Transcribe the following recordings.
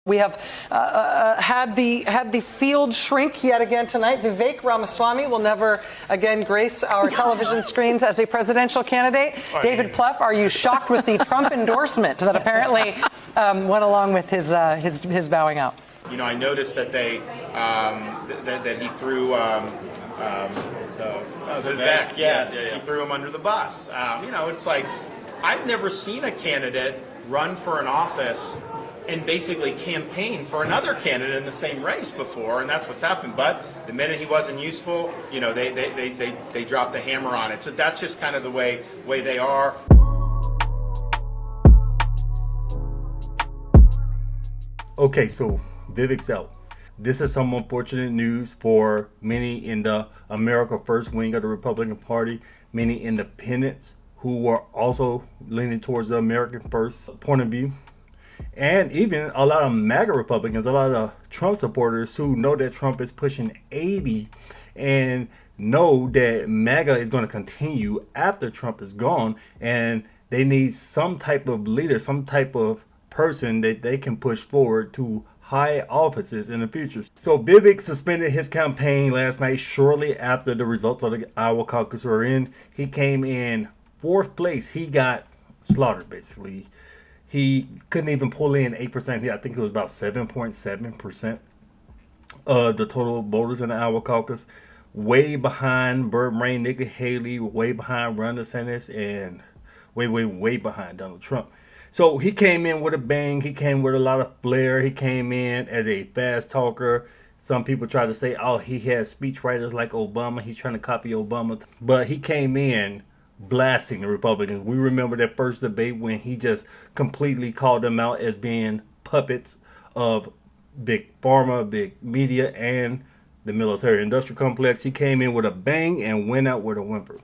We have had the field shrink yet again tonight. Vivek Ramaswamy will never again grace our television screens as a presidential candidate. David Plouffe, are you shocked with the Trump endorsement that apparently went along with his bowing out? You know, I noticed that they that he threw Vivek. He threw him under the bus. You know, it's like I've never seen a candidate run for an office and basically campaign for another candidate in the same race before, and that's what's happened. But the minute he wasn't useful, you know, they dropped the hammer on it. So that's just kind of the way they are. Okay, so Vivek's out. This is some unfortunate news for many in the America First wing of the Republican Party, many independents who were also leaning towards the American First point of view. And even a lot of MAGA Republicans, a lot of Trump supporters who know that Trump is pushing 80 and know that MAGA is going to continue after Trump is gone, and they need some type of leader, some type of person that they can push forward to high offices in the future. So Vivek suspended his campaign last night shortly after the results of the Iowa Caucus were in. He came in 4th place. He got slaughtered, basically. He couldn't even pull in 8%. I think it was about 7.7% of the total voters in the Iowa Caucus. Way behind Ray, Nikki Haley, way behind Ron DeSantis, and way behind Donald Trump. So he came in with a bang. He came with a lot of flair. He came in as a fast talker. Some people try to say, oh, he has speechwriters like Obama. He's trying to copy Obama. But he came in blasting the Republicans. We remember that first debate when he just completely called them out as being puppets of big pharma, big media, and the military industrial complex. He came in with a bang and went out with a whimper.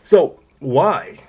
So why?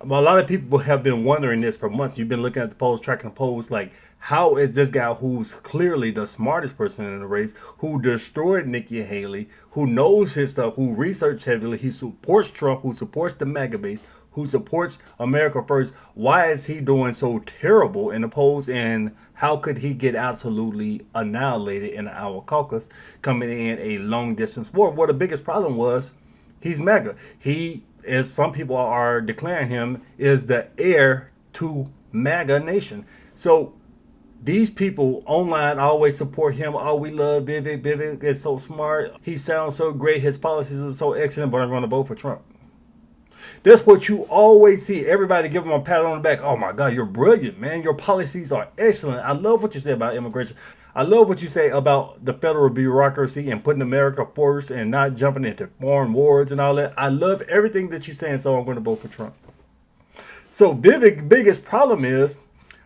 Well, a lot of people have been wondering this for months. You've been looking at the polls, tracking the polls, like, how is this guy who's clearly the smartest person in the race, who destroyed Nikki Haley, who knows his stuff, who researched heavily, he supports Trump, who supports the MAGA base, who supports America First, why is he doing so terrible in the polls, and how could he get absolutely annihilated in the Iowa Caucus coming in a long distance war? Well, the biggest problem was he's MAGA. He, as some people are declaring him, is the heir to MAGA nation. So these people online always support him. Oh, we love Vivek. Vivek is so smart. He sounds so great. His policies are so excellent, but I'm going to vote for Trump. That's what you always see. Everybody give him a pat on the back. Oh my God, you're brilliant, man. Your policies are excellent. I love what you say about immigration. I love what you say about the federal bureaucracy and putting America first and not jumping into foreign wars and all that. I love everything that you're saying, so I'm going to vote for Trump. So Vivek's biggest problem is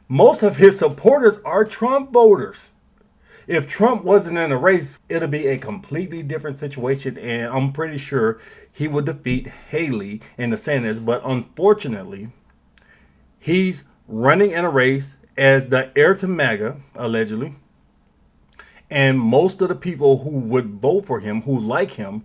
most of his supporters are Trump voters. If Trump wasn't in a race, it'll be a completely different situation, and I'm pretty sure he would defeat Haley and DeSantis. But unfortunately, he's running in a race as the heir to MAGA, allegedly. And most of the people who would vote for him, who like him,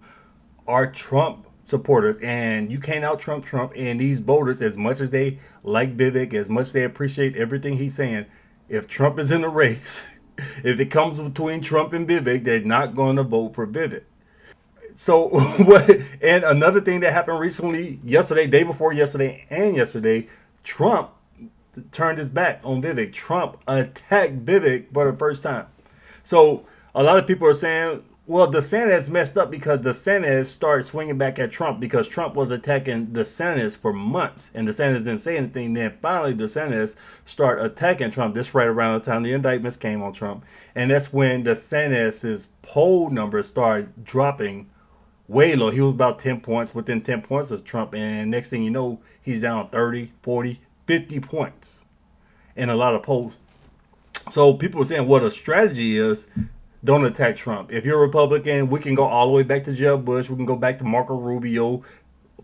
are Trump supporters. And you can't out Trump. And these voters, as much as they like Vivek, as much as they appreciate everything he's saying, if Trump is in the race, if it comes between Trump and Vivek, they're not going to vote for Vivek. So, and another thing that happened recently, yesterday, day before yesterday, and yesterday, Trump turned his back on Vivek. Trump attacked Vivek for the first time. So a lot of people are saying, well, DeSantis messed up because DeSantis started swinging back at Trump because Trump was attacking DeSantis for months. And DeSantis didn't say anything. Then finally DeSantis started attacking Trump. This right around the time the indictments came on Trump. And that's when DeSantis' poll numbers started dropping way low. He was about 10 points, within 10 points of Trump. And next thing you know, he's down 30, 40, 50 points in a lot of polls. So people are saying, well, the strategy is don't attack Trump. If you're a Republican, we can go all the way back to Jeb Bush. We can go back to Marco Rubio,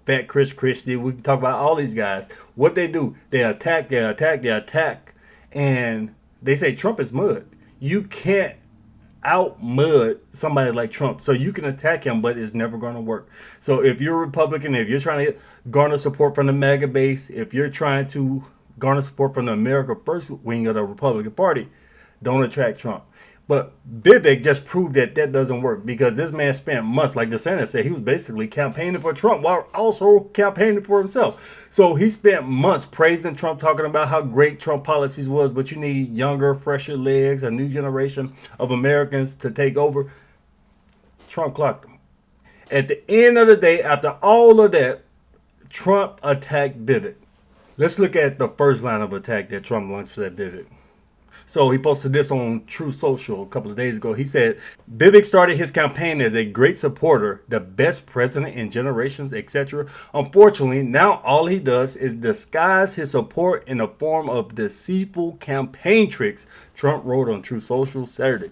Fat Chris Christie. We can talk about all these guys. What they do, they attack. And they say Trump is mud. You can't out-mud somebody like Trump. So you can attack him, but it's never going to work. So if you're a Republican, if you're trying to garner support from the MAGA base, if you're trying to garner support from the America First wing of the Republican Party, don't attract Trump. But Vivek just proved that that doesn't work, because this man spent months, like DeSantis said, he was basically campaigning for Trump while also campaigning for himself. So he spent months praising Trump, talking about how great Trump policies was, but you need younger, fresher legs, a new generation of Americans to take over. Trump clocked him. At the end of the day, after all of that, Trump attacked Vivek. Let's look at the first line of attack that Trump launched at Vivek. So he posted this on True Social a couple of days ago. He said, Vivek started his campaign as a great supporter, the best president in generations, etc. Unfortunately, now all he does is disguise his support in the form of deceitful campaign tricks, Trump wrote on True Social Saturday.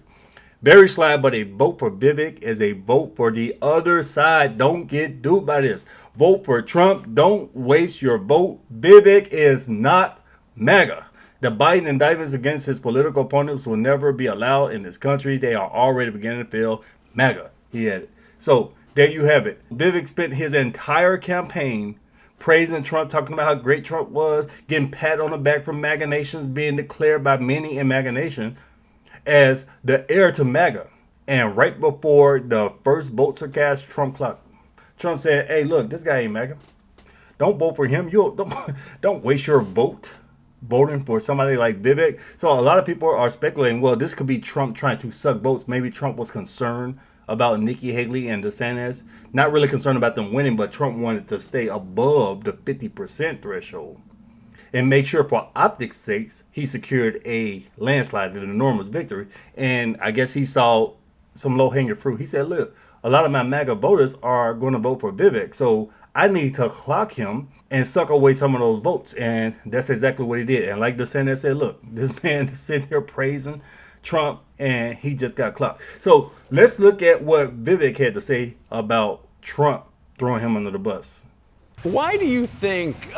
Very sly, but a vote for Vivek is a vote for the other side. Don't get duped by this. Vote for Trump. Don't waste your vote. Vivek is not MAGA. The Biden indictments against his political opponents will never be allowed in this country. They are already beginning to feel MAGA, he added. So there you have it. Vivek spent his entire campaign praising Trump, talking about how great Trump was, getting pat on the back from MAGA nations, being declared by many in MAGA nation as the heir to MAGA. And right before the first votes are cast, Trump clocked. Trump said, hey, look, this guy ain't MAGA. Don't vote for him. Don't waste your vote voting for somebody like Vivek. So a lot of people are speculating, well, this could be Trump trying to suck votes. Maybe Trump was concerned about Nikki Haley and DeSantis. Not really concerned about them winning, but Trump wanted to stay above the 50% threshold and make sure, for optics' sakes, he secured a landslide, an enormous victory. And I guess he saw some low-hanging fruit. He said, look, a lot of my MAGA voters are going to vote for Vivek, so I need to clock him and suck away some of those votes. And that's exactly what he did. And like DeSantis said, look, this man is sitting here praising Trump, and he just got clocked. So let's look at what Vivek had to say about Trump throwing him under the bus. Why do you think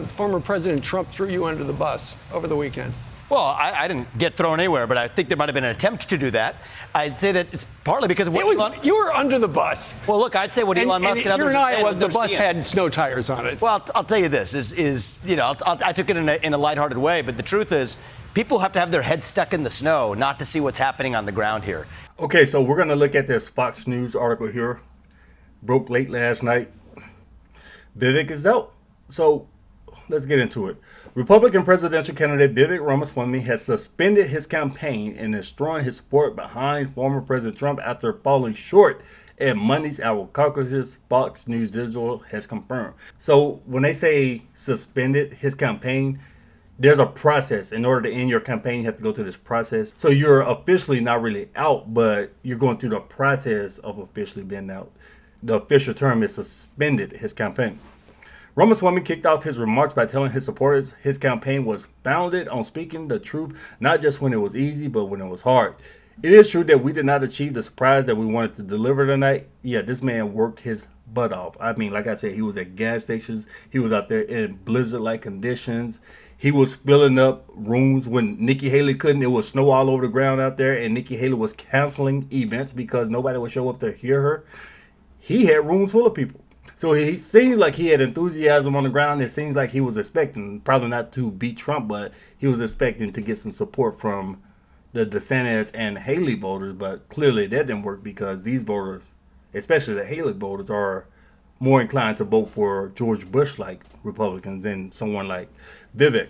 former President Trump threw you under the bus over the weekend? Well, I didn't get thrown anywhere, but I think there might have been an attempt to do that. I'd say that it's partly because of what you were under the bus. Well, look, I'd say what Elon Musk and others are saying. The bus had snow tires on it. Well, I'll tell you this: I took it in a lighthearted way, but the truth is, people have to have their heads stuck in the snow not to see what's happening on the ground here. Okay, so we're going to look at this Fox News article here. Broke late last night. Vivek is out. So let's get into it. Republican presidential candidate Vivek Ramaswamy has suspended his campaign and is throwing his support behind former President Trump after falling short at Monday's Iowa Caucus, Fox News Digital has confirmed. So when they say suspended his campaign, there's a process. In order to end your campaign, you have to go through this process. So you're officially not really out, but you're going through the process of officially being out. The official term is suspended his campaign. Ramaswamy kicked off his remarks by telling his supporters his campaign was founded on speaking the truth, not just when it was easy, but when it was hard. It is true that we did not achieve the surprise that we wanted to deliver tonight. Yeah, this man worked his butt off. I mean, like I said, he was at gas stations. He was out there in blizzard-like conditions. He was filling up rooms when Nikki Haley couldn't. It was snow all over the ground out there, and Nikki Haley was canceling events because nobody would show up to hear her. He had rooms full of people. So he seemed like he had enthusiasm on the ground. It seems like he was expecting, probably not to beat Trump, but he was expecting to get some support from the DeSantis and Haley voters. But clearly that didn't work because these voters, especially the Haley voters, are more inclined to vote for George Bush-like Republicans than someone like Vivek.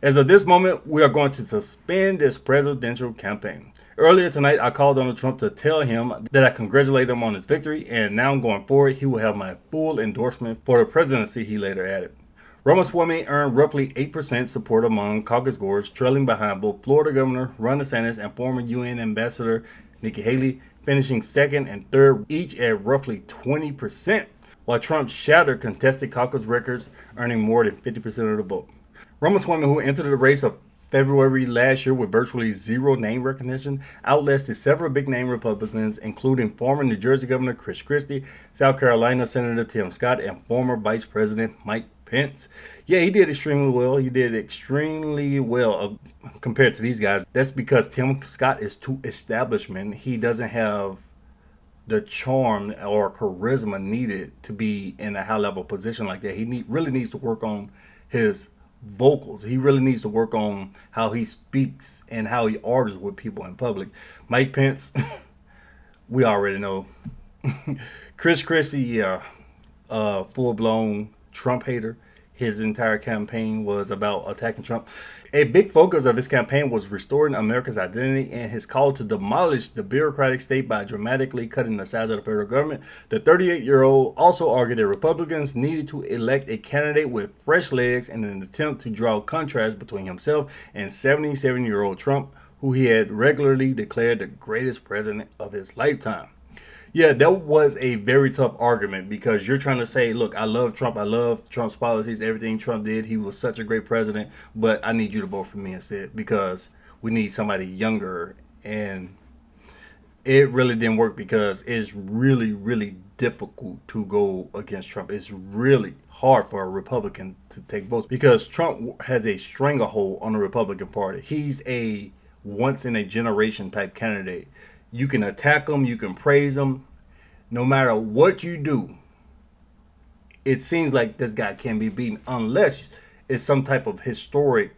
As of this moment, we are going to suspend this presidential campaign. Earlier tonight, I called Donald Trump to tell him that I congratulate him on his victory, and now going forward, he will have my full endorsement for the presidency, he later added. Ramaswamy earned roughly 8% support among caucus goers, trailing behind both Florida Governor Ron DeSantis and former UN Ambassador Nikki Haley, finishing second and third, each at roughly 20%, while Trump shattered contested caucus records, earning more than 50% of the vote. Ramaswamy, who entered the race of February last year with virtually zero name recognition, outlasted several big-name Republicans, including former New Jersey Governor Chris Christie, South Carolina Senator Tim Scott, and former Vice President Mike Pence. Yeah, he did extremely well. He did extremely well compared to these guys. That's because Tim Scott is too establishment. He doesn't have the charm or charisma needed to be in a high-level position like that. He really needs to work on his vocals. He really needs to work on how he speaks and how he argues with people in public. Mike Pence, we already know. Chris Christie, yeah, full-blown Trump hater. His entire campaign was about attacking Trump. A big focus of his campaign was restoring America's identity and his call to demolish the bureaucratic state by dramatically cutting the size of the federal government. The 38-year-old also argued that Republicans needed to elect a candidate with fresh legs in an attempt to draw contrast between himself and 77-year-old Trump, who he had regularly declared the greatest president of his lifetime. Yeah, that was a very tough argument because you're trying to say, look, I love Trump. I love Trump's policies, everything Trump did. He was such a great president, but I need you to vote for me instead because we need somebody younger. And it really didn't work because it's really, really difficult to go against Trump. It's really hard for a Republican to take votes because Trump has a stranglehold on the Republican Party. He's a once-in-a-generation type candidate. You can attack him, you can praise him. No matter what you do, it seems like this guy can be beaten unless it's some type of historic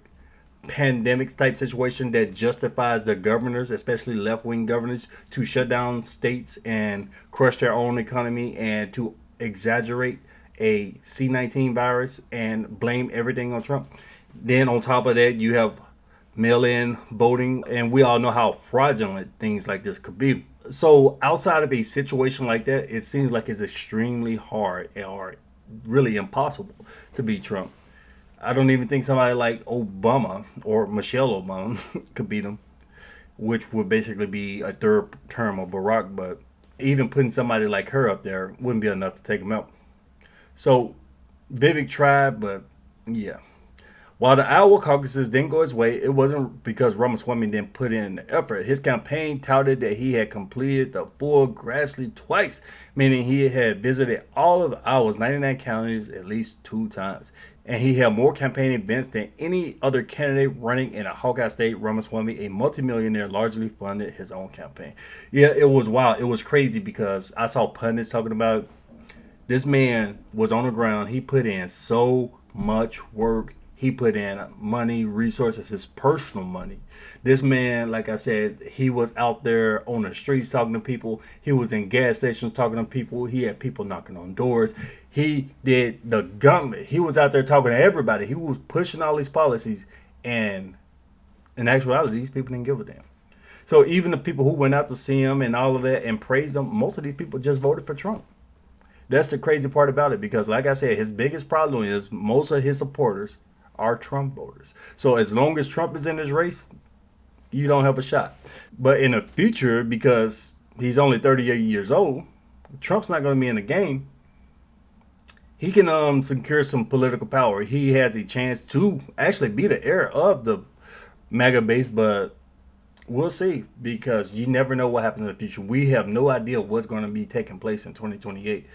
pandemic type situation that justifies the governors, especially left-wing governors, to shut down states and crush their own economy and to exaggerate a C-19 virus and blame everything on Trump. Then on top of that, you have mail-in voting, and we all know how fraudulent things like this could be. So outside of a situation like that, it seems like it's extremely hard or really impossible to beat Trump. I don't even think somebody like Obama or Michelle Obama could beat him, which would basically be a third term of Barack, but even putting somebody like her up there wouldn't be enough to take him out. So Vivek tried, but yeah. While the Iowa caucuses didn't go his way, it wasn't because Ramaswamy didn't put in the effort. His campaign touted that he had completed the full grass leap twice, meaning he had visited all of Iowa's 99 counties at least 2 times. And he had more campaign events than any other candidate running in a Hawkeye state. Ramaswamy, a multimillionaire, largely funded his own campaign. Yeah, it was wild. It was crazy because I saw pundits talking about this man was on the ground. He put in so much work. He put in money, resources, his personal money. This man, like I said, he was out there on the streets talking to people. He was in gas stations talking to people. He had people knocking on doors. He did the gauntlet. He was out there talking to everybody. He was pushing all these policies. And in actuality, these people didn't give a damn. So even the people who went out to see him and all of that and praised him, most of these people just voted for Trump. That's the crazy part about it because, like I said, his biggest problem is most of his supporters are Trump voters. So as long as Trump is in this race, you don't have a shot. But in the future, because he's only 38 years old, Trump's not going to be in the game. He can secure some political power. He has a chance to actually be the heir of the MAGA base, but we'll see because you never know what happens in the future. We have no idea what's going to be taking place in 2028.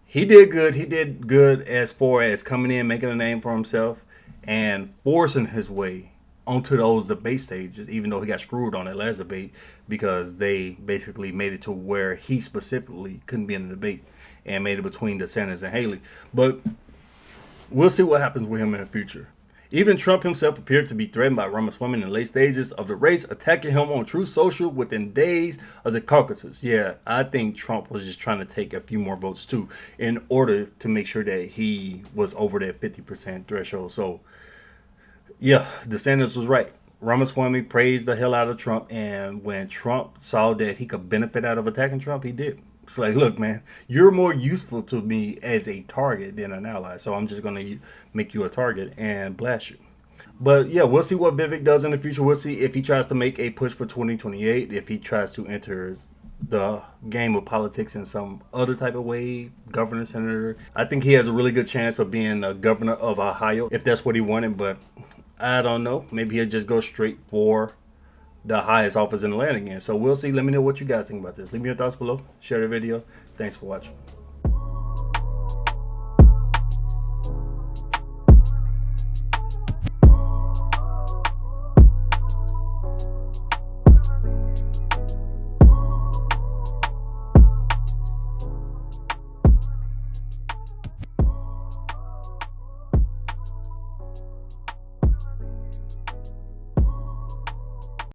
He did good. He did good as far as coming in, making a name for himself, and forcing his way onto those debate stages, even though he got screwed on that last debate because they basically made it to where he specifically couldn't be in the debate and made it between DeSantis and Haley. But we'll see what happens with him in the future. Even Trump himself appeared to be threatened by Ramaswamy in the late stages of the race, attacking him on Truth Social within days of the caucuses. Yeah, I think Trump was just trying to take a few more votes too in order to make sure that he was over that 50% threshold. So, yeah, DeSantis was right. Ramaswamy praised the hell out of Trump, and when Trump saw that he could benefit out of attacking Trump, he did. It's like, look, man, you're more useful to me as a target than an ally, so I'm just going to make you a target and blast you. But, yeah, we'll see what Vivek does in the future. We'll see if he tries to make a push for 2028, if he tries to enter the game of politics in some other type of way, governor, senator. I think he has a really good chance of being the governor of Ohio, if that's what he wanted, but I don't know. Maybe he'll just go straight for the highest office in the land again. So we'll see. Let me know what you guys think about this. Leave me your thoughts below. Share the video. Thanks for watching.